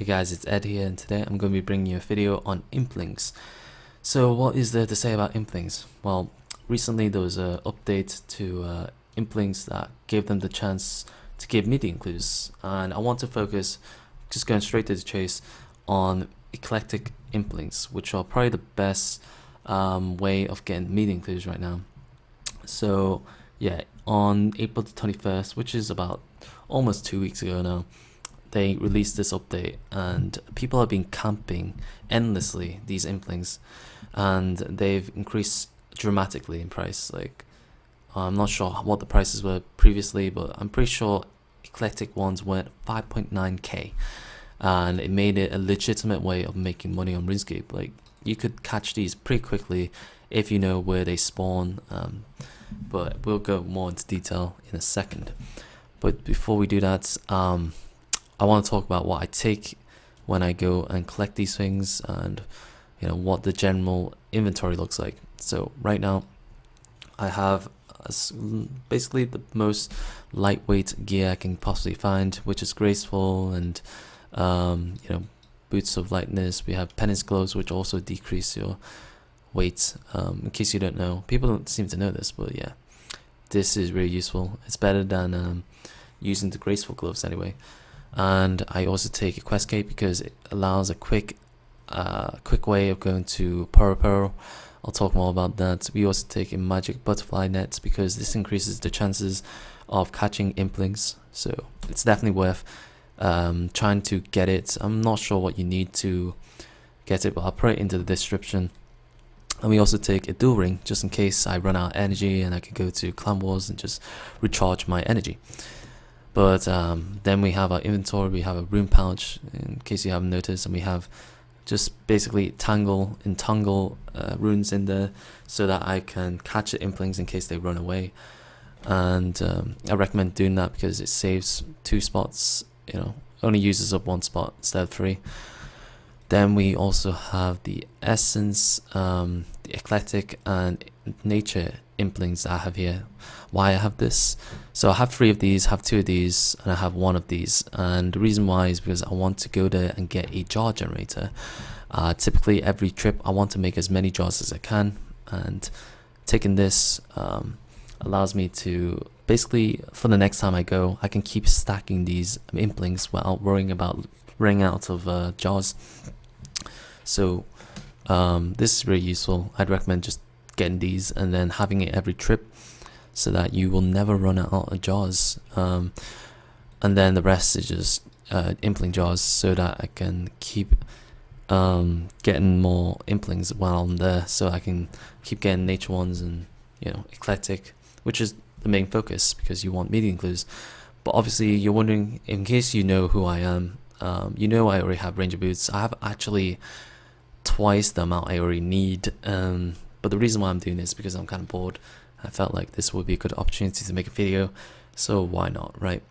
Hey guys, it's Ed here, and today I'm going to be bringing you a video on Implings. So what is there to say about Implings? Well, recently there was an update to Implings that gave them the chance to give media clues, and I want to focus, just going straight to the chase, on Eclectic Implings, which are probably the best way of getting media clues right now. So yeah, on April the 21st, which is about almost 2 weeks ago now, they released this update, and people have been camping endlessly these Implings, and they've increased dramatically in price. Like, I'm not sure what the prices were previously, but I'm pretty sure Eclectic ones went 5.9k, and it made it a legitimate way of making money on RuneScape. Like, you could catch these pretty quickly if you know where they spawn, but we'll go more into detail in a second. But before we do that, I want to talk about what I take when I go and collect these things, and what the general inventory looks like. So right now I have basically the most lightweight gear I can possibly find, which is graceful, and boots of lightness. We have penance gloves, which also decrease your weight. In case you don't know, people don't seem to know this, but yeah, this is really useful. It's better than using the graceful gloves anyway. And I also take a quest cape because it allows a quick way of going to Pearl. I'll talk more about that. We also take a magic butterfly net because this increases the chances of catching Implings, so it's definitely worth trying to get it. I'm not sure what you need to get it, but I'll put it into the description. And we also take a dual ring just in case I run out of energy and I can go to Clan Wars and just recharge my energy. But then we have our inventory. We have a rune pouch, in case you haven't noticed, and we have just basically entangle runes in there so that I can catch the Implings in case they run away. And I recommend doing that because it saves 2 spots, only uses up 1 spot instead of 3. Then we also have the essence, the eclectic, and nature Implings I have here. Why I have this? So I have 3 of these, have 2 of these, and I have 1 of these. And the reason why is because I want to go there and get a jar generator. Typically every trip I want to make as many jars as I can, and taking this allows me to basically, for the next time I go, I can keep stacking these Implings without worrying about running out of jars. So this is really useful. I'd recommend just getting these and then having it every trip so that you will never run out of jars. And then the rest is just Impling jars so that I can keep getting more Implings while I'm there, so I can keep getting nature ones and eclectic, which is the main focus because you want media clues. But obviously you're wondering, in case you know who I am, I already have ranger boots. I have actually twice the amount I already need, but the reason why I'm doing this is because I'm kind of bored. I felt like this would be a good opportunity to make a video, so why not, right?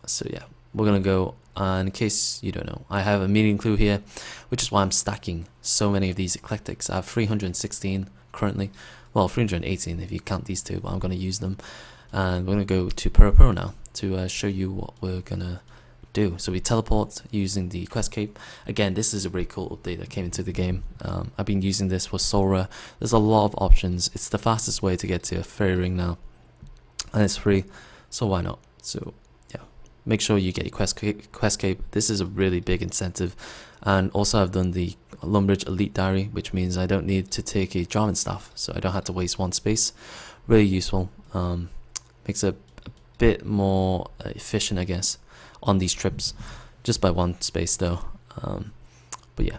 So yeah, we're gonna go, and in case you don't know, I have a media clue here, which is why I'm stacking so many of these eclectics. I have 316 currently, well 318 if you count these 2, but I'm gonna use them. And we're gonna go to Pearl now to show you what we're gonna do. So we teleport using the quest cape. Again, this is a really cool update that came into the game. I've been using this for Sora. There's a lot of options. It's the fastest way to get to a fairy ring now, and it's free, so why not? So yeah, make sure you get your quest cape. This is a really big incentive. And also I've done the Lumbridge Elite Diary, which means I don't need to take a Jarman staff, so I don't have to waste 1 space. Really useful. Makes it a bit more efficient, I guess, on these trips, just by 1 space though. But yeah,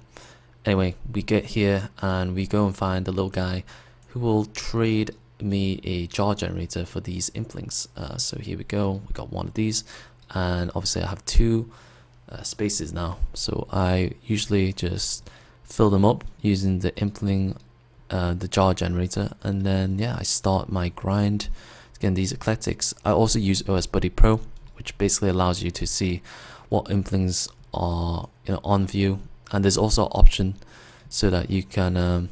anyway, we get here and we go and find the little guy who will trade me a jar generator for these Implings. So here we go, we got 1 of these, and obviously I have 2 spaces now, so I usually just fill them up using the Impling, the jar generator, and then yeah, I start my grind. Again, these eclectics. I also use OS Buddy Pro, which basically allows you to see what Implings are on view, and there's also an option so that you can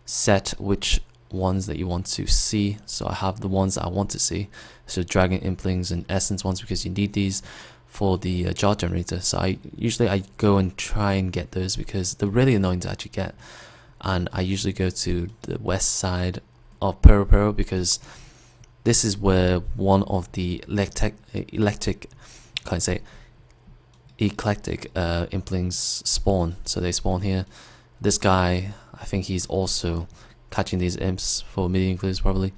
set which ones that you want to see. So I have the ones that I want to see, so Dragon Implings and Essence ones, because you need these for the jar generator. So I usually go and try and get those because they're really annoying to actually get. And I usually go to the west side of Pero because this is where one of the eclectic Implings spawn. So they spawn here. This guy, I think he's also catching these imps for medium clues probably.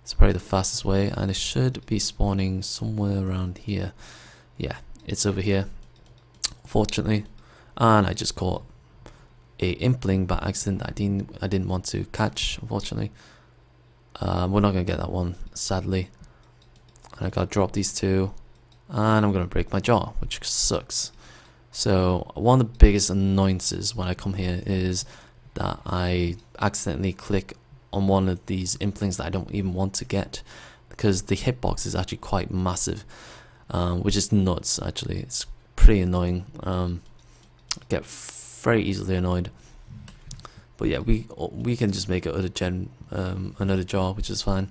It's probably the fastest way, and it should be spawning somewhere around here. Yeah, it's over here, fortunately. And I just caught a impling by accident that I didn't want to catch, unfortunately. We're not gonna get that one, sadly. And I gotta drop these two, and I'm gonna break my jaw, which sucks. So one of the biggest annoyances when I come here is that I accidentally click on one of these implings that I don't even want to get, because the hitbox is actually quite massive, which is nuts. Actually, it's pretty annoying. I get very easily annoyed. But yeah, we can just make another jar, which is fine.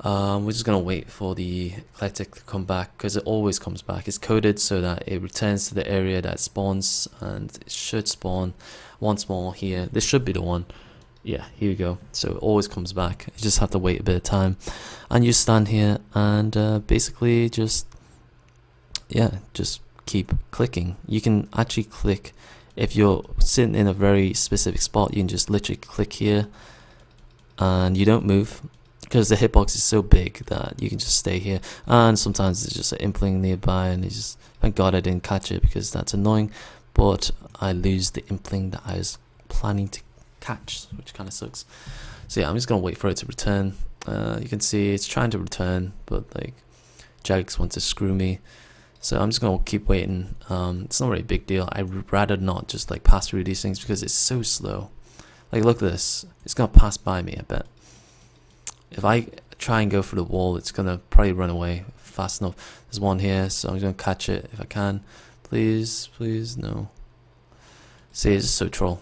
We're just gonna wait for the Eclectic to come back, because it always comes back. It's coded so that it returns to the area that spawns, and it should spawn once more here. This should be the one. Yeah, here we go. So it always comes back. You just have to wait a bit of time, and you stand here and basically just keep clicking. You can actually click if you're sitting in a very specific spot. You can just literally click here, and you don't move, because the hitbox is so big that you can just stay here. And sometimes there's just an impling nearby, and you just, thank God I didn't catch it, because that's annoying. But I lose the impling that I was planning to catch, which kind of sucks. So yeah, I'm just gonna wait for it to return. You can see it's trying to return, but like Jagex wants to screw me. So I'm just gonna keep waiting. It's not really a big deal. I'd rather not just like pass through these things because it's so slow. Like, look at this. It's gonna pass by me, I bet. If I try and go for the wall, it's gonna probably run away fast enough. There's one here, so I'm gonna catch it if I can. Please, please, no. See, it's so troll.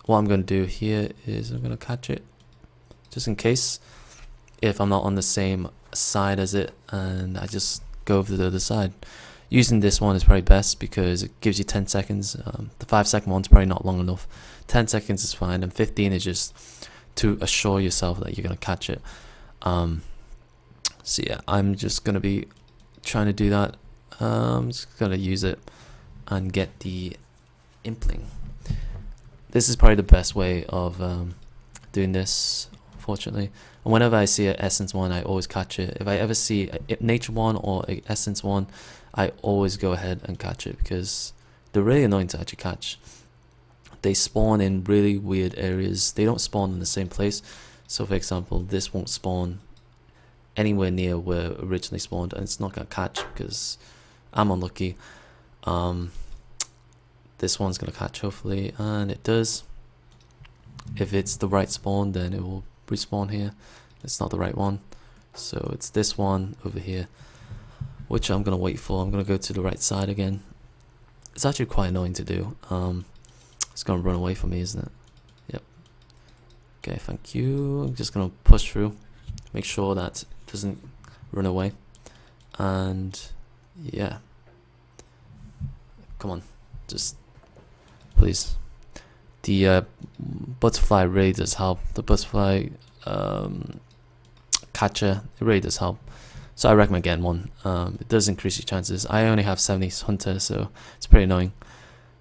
What I'm gonna do here is I'm gonna catch it, just in case, if I'm not on the same side as it, and I just go over to the other side. Using this one is probably best because it gives you 10 seconds. The 5-second one's probably not long enough. 10 seconds is fine, and 15 is just to assure yourself that you're gonna catch it. So yeah, I'm just gonna be trying to do that. I'm just gonna use it and get the impling. This is probably the best way of doing this, fortunately. And whenever I see an essence one, I always catch it. If I ever see a nature one or a essence one, I always go ahead and catch it, because they're really annoying to actually catch. They spawn in really weird areas. They don't spawn in the same place. So for example, this won't spawn anywhere near where it originally spawned, and it's not gonna catch because I'm unlucky. This one's gonna catch, hopefully, and it does. If it's the right spawn, then it will respawn here. It's not the right one, so it's this one over here, which I'm gonna wait for. I'm gonna go to the right side again. It's actually quite annoying to do. It's gonna run away from me, isn't it? Yep. Okay, thank you. I'm just gonna push through, make sure that it doesn't run away, and yeah, come on, just please. The butterfly really does help. The butterfly catcher, it really does help. So I recommend getting one. It does increase your chances. I only have 70 hunter, so it's pretty annoying.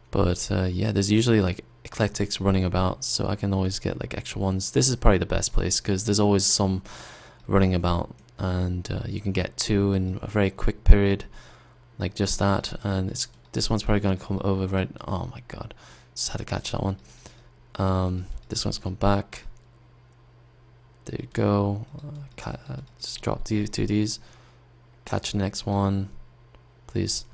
But yeah, there's usually like eclectics running about, so I can always get like extra ones. This is probably the best place because there's always some running about, and you can get 2 in a very quick period, like just that. And this one's probably going to come over right. Oh my god, just had to catch that one. This one's come back. There you go. Just drop two of these. Catch the next one, please.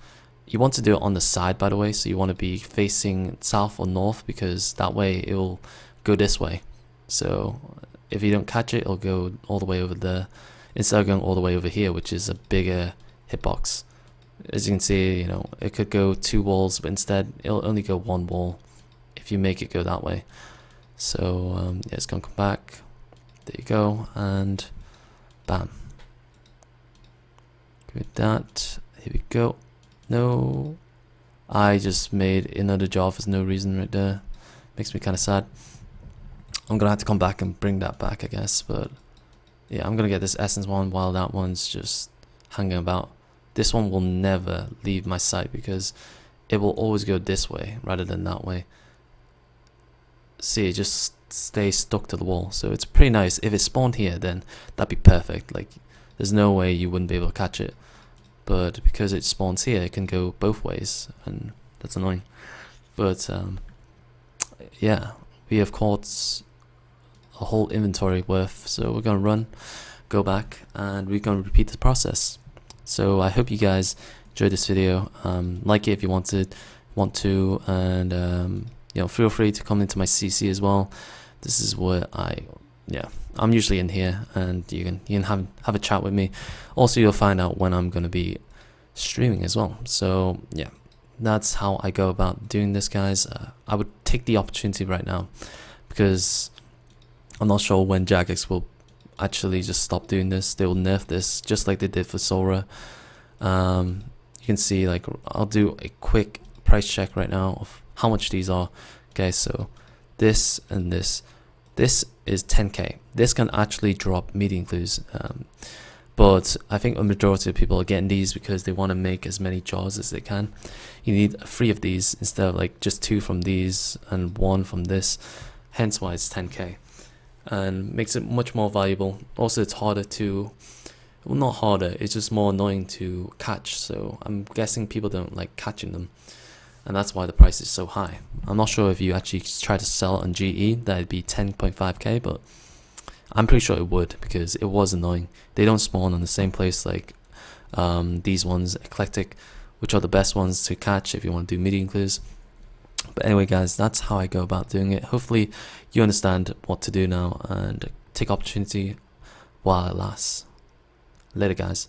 You want to do it on the side, by the way, so you want to be facing south or north, because that way it will go this way. So if you don't catch it, it'll go all the way over there instead of going all the way over here, which is a bigger hitbox. As you can see, you know, it could go 2 walls, but instead it'll only go 1 wall if you make it go that way. So yeah, it's gonna come back. There you go, and bam. With that, Here we go. No, I just made another jar for no reason right there. Makes me kind of sad. I'm gonna have to come back and bring that back, I guess. But yeah, I'm gonna get this essence one while that one's just hanging about. This one will never leave my sight because it will always go this way rather than that way. See, it just stays stuck to the wall. So it's pretty nice. If it spawned here, then that'd be perfect. Like, there's no way you wouldn't be able to catch it. But because it spawns here, it can go both ways, and that's annoying. But yeah, we have caught a whole inventory worth, so we're gonna run, go back, and we're gonna repeat the process. So I hope you guys enjoyed this video. Like it if you want to, and you know, feel free to come into my CC as well. This is where I'm usually in here, and you can have a chat with me. Also, you'll find out when I'm gonna be streaming as well. So yeah, that's how I go about doing this, guys. I would take the opportunity right now because I'm not sure when Jagex will actually just stop doing this. They will nerf this just like they did for Sora. You can see, like, I'll do a quick price check right now of how much these are. Okay, so this and this is 10k. This can actually drop meeting clues, but I think a majority of people are getting these because they want to make as many jars as they can. You need 3 of these instead of like just 2 from these and 1 from this, hence why it's 10k, and makes it much more valuable. Also, it's harder to, well, not harder, it's just more annoying to catch, so I'm guessing people don't like catching them, and that's why the price is so high. I'm not sure if you actually try to sell on GE, that'd be 10.5k, but I'm pretty sure it would because it was annoying. They don't spawn on the same place like these ones, Eclectic, which are the best ones to catch if you want to do meeting clues. But anyway, guys, that's how I go about doing it. Hopefully you understand what to do now and take opportunity while it lasts. Later, guys.